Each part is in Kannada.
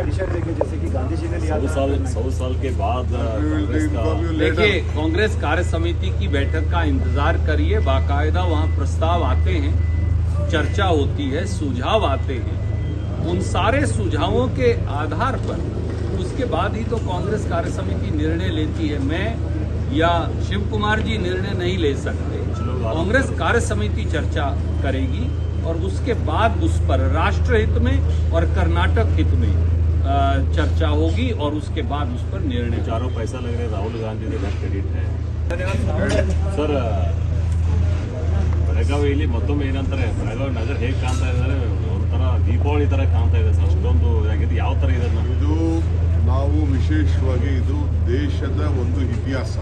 एडिशन लेके, जैसे कि गांधी जी ने लिया 100 साल के बाद कांग्रेस का। देखिए, कांग्रेस कार्य समिति की बैठक का इंतजार करिए। बाकायदा वहाँ प्रस्ताव आते हैं, चर्चा होती है, सुझाव आते हैं। उन सारे सुझावों के आधार पर उसके बाद ही तो कांग्रेस कार्य समिति निर्णय लेती है। मैं या शिव कुमार जी निर्णय नहीं ले सकते। कांग्रेस कार्य समिति चर्चा करेगी और उसके बाद उस पर राष्ट्र हित में और कर्नाटक हित में चर्चा होगी और उसके बाद उस पर निर्णय। चारों पैसा लग रहे राहुल गांधी के क्रेडिट है ಸರ್. ಬೆಳಗಾವಿಯಲ್ಲಿ ಮತ್ತೊಮ್ಮೆ ಏನಂತಾರೆ, ಬೆಳಗಾವಿ ನಗರ ಹೇಗೆ ಕಾಣ್ತಾ ಇದ್ದಾರೆ, ಒಂಥರ ದೀಪಾವಳಿ ತರ ಕಾಣ್ತಾ ಇದೆ ಸರ್. ಅಷ್ಟೊಂದು ಇದು ಯಾವ ತರ ಇದೆ? ಇದು ನಾವು ವಿಶೇಷವಾಗಿ ಇದು ದೇಶದ ಒಂದು ಇತಿಹಾಸ.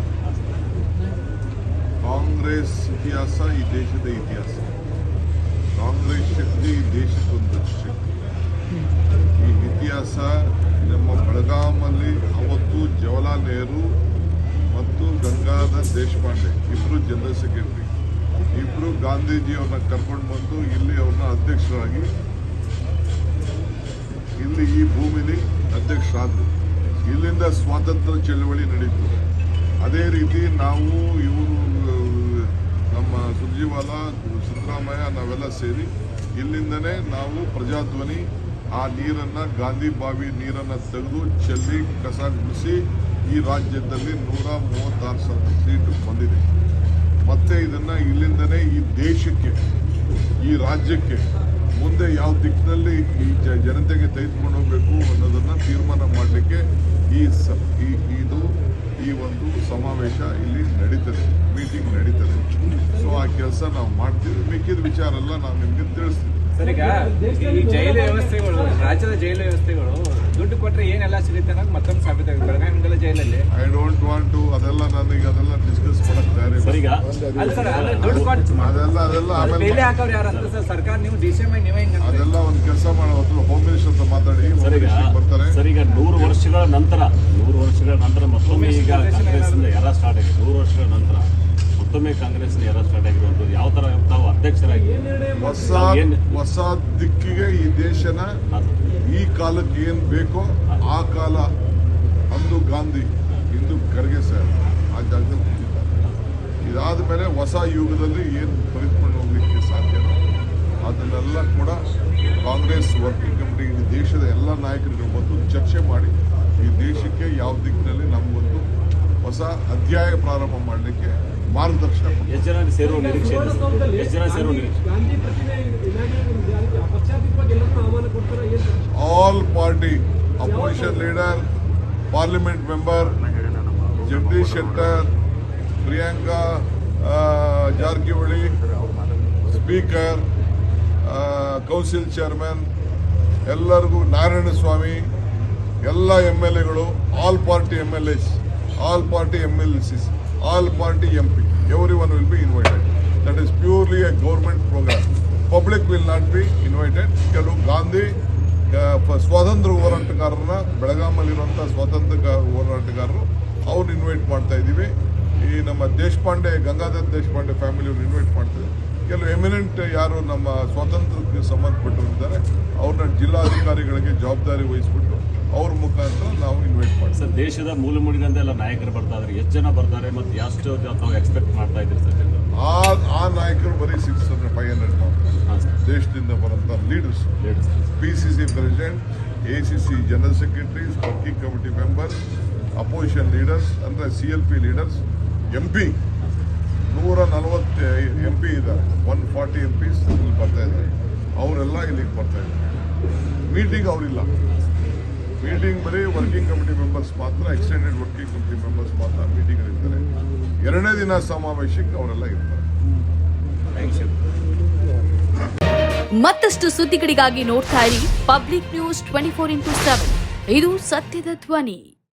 ಕಾಂಗ್ರೆಸ್ ಇತಿಹಾಸ ಈ ದೇಶದ ಇತಿಹಾಸ. ಕಾಂಗ್ರೆಸ್ ಶಕ್ತಿ ಈ ದೇಶಕ್ಕೊಂದು ಶಕ್ತಿ. ಈ ಇತಿಹಾಸ ನಮ್ಮ ಬೆಳಗಾಮಲ್ಲಿ ಅವತ್ತು ಜವಾಹರ್ಲಾಲ್ ನೆಹರು ಮತ್ತು ಗಂಗಾಧರ್ ದೇಶಪಾಂಡೆ ಇಬ್ಬರು ಜನರಲ್ ಸೆಕ್ರೆಟರಿ, ಇಬ್ಬರು ಗಾಂಧೀಜಿಯವ್ರನ್ನ ಕರ್ಕೊಂಡು ಬಂದು ಇಲ್ಲಿ ಅವ್ರನ್ನ ಅಧ್ಯಕ್ಷರಾಗಿ ಇಲ್ಲಿ ಈ ಭೂಮಿಲಿ ಅಧ್ಯಕ್ಷರಾದರು. ಇಲ್ಲಿಂದ ಸ್ವಾತಂತ್ರ್ಯ ಚಳವಳಿ ನಡೀತು. ಅದೇ ರೀತಿ ನಾವು ಇವರು ನಮ್ಮ ಸುರ್ಜೇವಾಲಾ, ಸಿದ್ದರಾಮಯ್ಯ ನಾವೆಲ್ಲ ಸೇರಿ ಇಲ್ಲಿಂದನೇ ನಾವು ಪ್ರಜಾಧ್ವನಿ ಆ ನೀರನ್ನು, ಗಾಂಧಿ ಬಾವಿ ನೀರನ್ನು ತೆಗೆದು ಚೆಲ್ಲಿ ಕಸ ಗುಡಿಸಿ ಈ ರಾಜ್ಯದಲ್ಲಿ 136 ಸೀಟು ಬಂದಿದೆ. ಮತ್ತೆ ಇದನ್ನು ಇಲ್ಲಿಂದನೇ ಈ ದೇಶಕ್ಕೆ, ಈ ರಾಜ್ಯಕ್ಕೆ ಮುಂದೆ ಯಾವ ದಿಕ್ಕಿನಲ್ಲಿ ಈ ಜನತೆಗೆ ತೆಗೆದುಕೊಂಡು ಹೋಗಬೇಕು ಅನ್ನೋದನ್ನು ತೀರ್ಮಾನ ಮಾಡಲಿಕ್ಕೆ ಈ ಒಂದು ಸಮಾವೇಶ ಇಲ್ಲಿ ನಡೀತದೆ, ಮೀಟಿಂಗ್ ನಡೀತದೆ. ಸೊ ಆ ಕೆಲಸ ನಾವು ಮಾಡ್ತೀವಿ. ಮಿಕ್ಕಿದ ವಿಚಾರ ಎಲ್ಲ ನಾವು ನಿಮಗೆ ತಿಳಿಸ್ತೀವಿ. ಸರ್, ಈಗ ಈ ಜೈಲು ವ್ಯವಸ್ಥೆಗಳು, ರಾಜ್ಯದ ಜೈಲು ವ್ಯವಸ್ಥೆಗಳು ದುಡ್ಡು ಕೊಟ್ಟರೆ ಏನೆಲ್ಲ ಸಿಗುತ್ತೆ ಅನ್ನೋದು ಮತ್ತೊಂದು ಸಾಬೀತಾಗಿದೆ. ಬೆಳಗಾವಿ ಜೈಲಲ್ಲಿ ಐ ಡೋಂಟ್ ವಾಂಟ್ ಟು ಅದೆಲ್ಲ ನನಗೆ ಅದೆಲ್ಲ ಡಿಸ್ಕಸ್ ಮಾಡಕ್ಕೆ ತಯಾರಿ. ಅದೆಲ್ಲ ಆಮೇಲೆ ಹಾಕೋರು ಯಾರು ಅಂತ ಸರ್, ಸರ್ಕಾರ ನೀವು ಡಿಸಿಎಂ ನೀವೇ ಅದೆಲ್ಲ ಒಂದು ಕೆಲಸ ಮಾಡೋ ಹೋಮ್ ಮಿನಿಸ್ಟರ್ ಹತ್ರ ಮಾತಾಡಿ ಬರ್ತಾರೆ. ಸರ್, ಈಗ 100 ವರ್ಷಗಳ ನಂತರ ಮತ್ತೊಮ್ಮೆ ಈಗ ಕಾಂಗ್ರೆಸ್ ಎರ ಸ್ಟಾರ್ಟ್ ಆಗಿದೆ. 100 ವರ್ಷಗಳ ನಂತರ ಮತ್ತೊಮ್ಮೆ ಕಾಂಗ್ರೆಸ್ ಎರ ಸ್ಟಾರ್ಟ್ ಆಗಿರುವಂಥದ್ದು ಯಾವ ತರ ತಾವು ಅಧ್ಯಕ್ಷರಾಗಿ ಹೊಸ ದಿಕ್ಕಿಗೆ ಈ ದೇಶನ ಈ ಕಾಲಕ್ಕೆ ಏನ್ ಬೇಕೋ ಆ ಕಾಲ, ಅಂದು ಗಾಂಧಿ ಇಂದು ಖರ್ಗೆ ಸರ್ ಆ ಜಾಗದಲ್ಲಿ ಕೂತಿದ್ದಾರೆ. ಇದಾದ ಮೇಲೆ ಹೊಸ ಯುಗದಲ್ಲಿ ಏನು ತೆಗೆದುಕೊಂಡು ಹೋಗ್ಲಿಕ್ಕೆ ಸಾಧ್ಯನೋ ಅದನ್ನೆಲ್ಲ ಕೂಡ ಕಾಂಗ್ರೆಸ್ ವರ್ಕಿಂಗ್ ಕಮಿಟಿ ಈ ದೇಶದ ಎಲ್ಲ ನಾಯಕರುಗಳು ಬಂದು ಚರ್ಚೆ ಮಾಡಿ ಈ ದೇಶಕ್ಕೆ ಯಾವ ದಿಕ್ಕಿನಲ್ಲಿ ನಮಗೊಂದು ಹೊಸ ಅಧ್ಯಾಯ ಪ್ರಾರಂಭ ಮಾಡಲಿಕ್ಕೆ ಮಾರ್ಗದರ್ಶನ. ಎಷ್ಟು ಜನ ಸೇರುವ ನಿರೀಕ್ಷೆ ಇದೆ? ಎಷ್ಟು ಜನ ಸೇರುವ ನಿರೀಕ್ಷೆ? All party opposition leader, parliament member Jagadish Shettar, Priyanka Jarkiholi, speaker, council chairman, ಎಲ್ಲರಿಗೂ ನಾರಾಯಣಸ್ವಾಮಿ, ಎಲ್ಲ MLAಗಳು, all party MLAs, all party MLCs, all party MP, everyone will be invited. That is purely a government program. Public will not be invited. ಕೆಲವು ಗಾಂಧಿ ಸ್ವಾತಂತ್ರ್ಯ ಹೋರಾಟಗಾರರನ್ನ, ಬೆಳಗಾಮಲ್ಲಿರುವಂಥ ಸ್ವಾತಂತ್ರ್ಯ ಹೋರಾಟಗಾರರು ಅವ್ರನ್ನ ಇನ್ವೈಟ್ ಮಾಡ್ತಾ ಇದ್ದೀವಿ. ಈ ನಮ್ಮ ದೇಶಪಾಂಡೆ, ಗಂಗಾಧರ್ ದೇಶಪಾಂಡೆ ಫ್ಯಾಮಿಲಿಯವ್ರು ಇನ್ವೈಟ್ ಮಾಡ್ತೀವಿ. ಕೆಲವು ಎಮಿನೆಂಟ್ ಯಾರು ನಮ್ಮ ಸ್ವಾತಂತ್ರ್ಯಕ್ಕೆ ಸಂಬಂಧಪಟ್ಟಿದ್ದಾರೆ ಅವ್ರನ್ನ ಜಿಲ್ಲಾಧಿಕಾರಿಗಳಿಗೆ ಜವಾಬ್ದಾರಿ ವಹಿಸ್ಬಿಟ್ಟು ಅವ್ರ ಮುಖಾಂತರ ನಾವು ಇನ್ವೈಟ್ ಮಾಡ್ತೀವಿ. ಸರ್, ದೇಶದ ಮೂಲೆಮೂಲಿನಿಂದ ಎಲ್ಲ ನಾಯಕರು ಬರ್ತಾ ಇದ್ದಾರೆ. ಎಷ್ಟು ಜನ ಬರ್ತಾರೆ ಮತ್ತು ಎಷ್ಟು ತಾವು ಎಕ್ಸ್ಪೆಕ್ಟ್ ಮಾಡ್ತಾ ಇದ್ದೀರಿ ಸರ್? ಆ ನಾಯಕರು ಬರೀ 600-500 ದೇಶದಿಂದ ಬರೋಂಥ leaders, PCC president, ACC general secretaries, working committee members, opposition leaders ಅಂದರೆ CLP ಲೀಡರ್ಸ್, MP 140 MP ಇದ್ದಾರೆ, 140 MPs ಇಲ್ಲಿ ಬರ್ತಾ ಇದ್ದಾರೆ. ಅವರೆಲ್ಲ ಇಲ್ಲಿಗೆ ಬರ್ತಾ ಇದ್ದಾರೆ. ಮೀಟಿಂಗ್ ಅವರಿಲ್ಲ, ಮೀಟಿಂಗ್ ಬರೀ ವರ್ಕಿಂಗ್ ಕಮಿಟಿ ಮೆಂಬರ್ಸ್ ಮಾತ್ರ, ಎಕ್ಸ್ಟೆಂಡೆಡ್ ವರ್ಕಿಂಗ್ ಕಮಿಟಿ ಮೆಂಬರ್ಸ್ ಮಾತ್ರ ಮೀಟಿಂಗ್ ಇರ್ತಾರೆ. 2ನೇ ದಿನ ಸಮಾವೇಶಕ್ಕೆ ಅವರೆಲ್ಲ ಇರ್ತಾರೆ. ಮತ್ತಷ್ಟು ಸುದ್ದಿಗಳಿಗಾಗಿ ನೋಡ್ತಾ ಇರಿ ಪಬ್ಲಿಕ್ ನ್ಯೂಸ್ 24x7. ಇದು ಸತ್ಯದ ಧ್ವನಿ.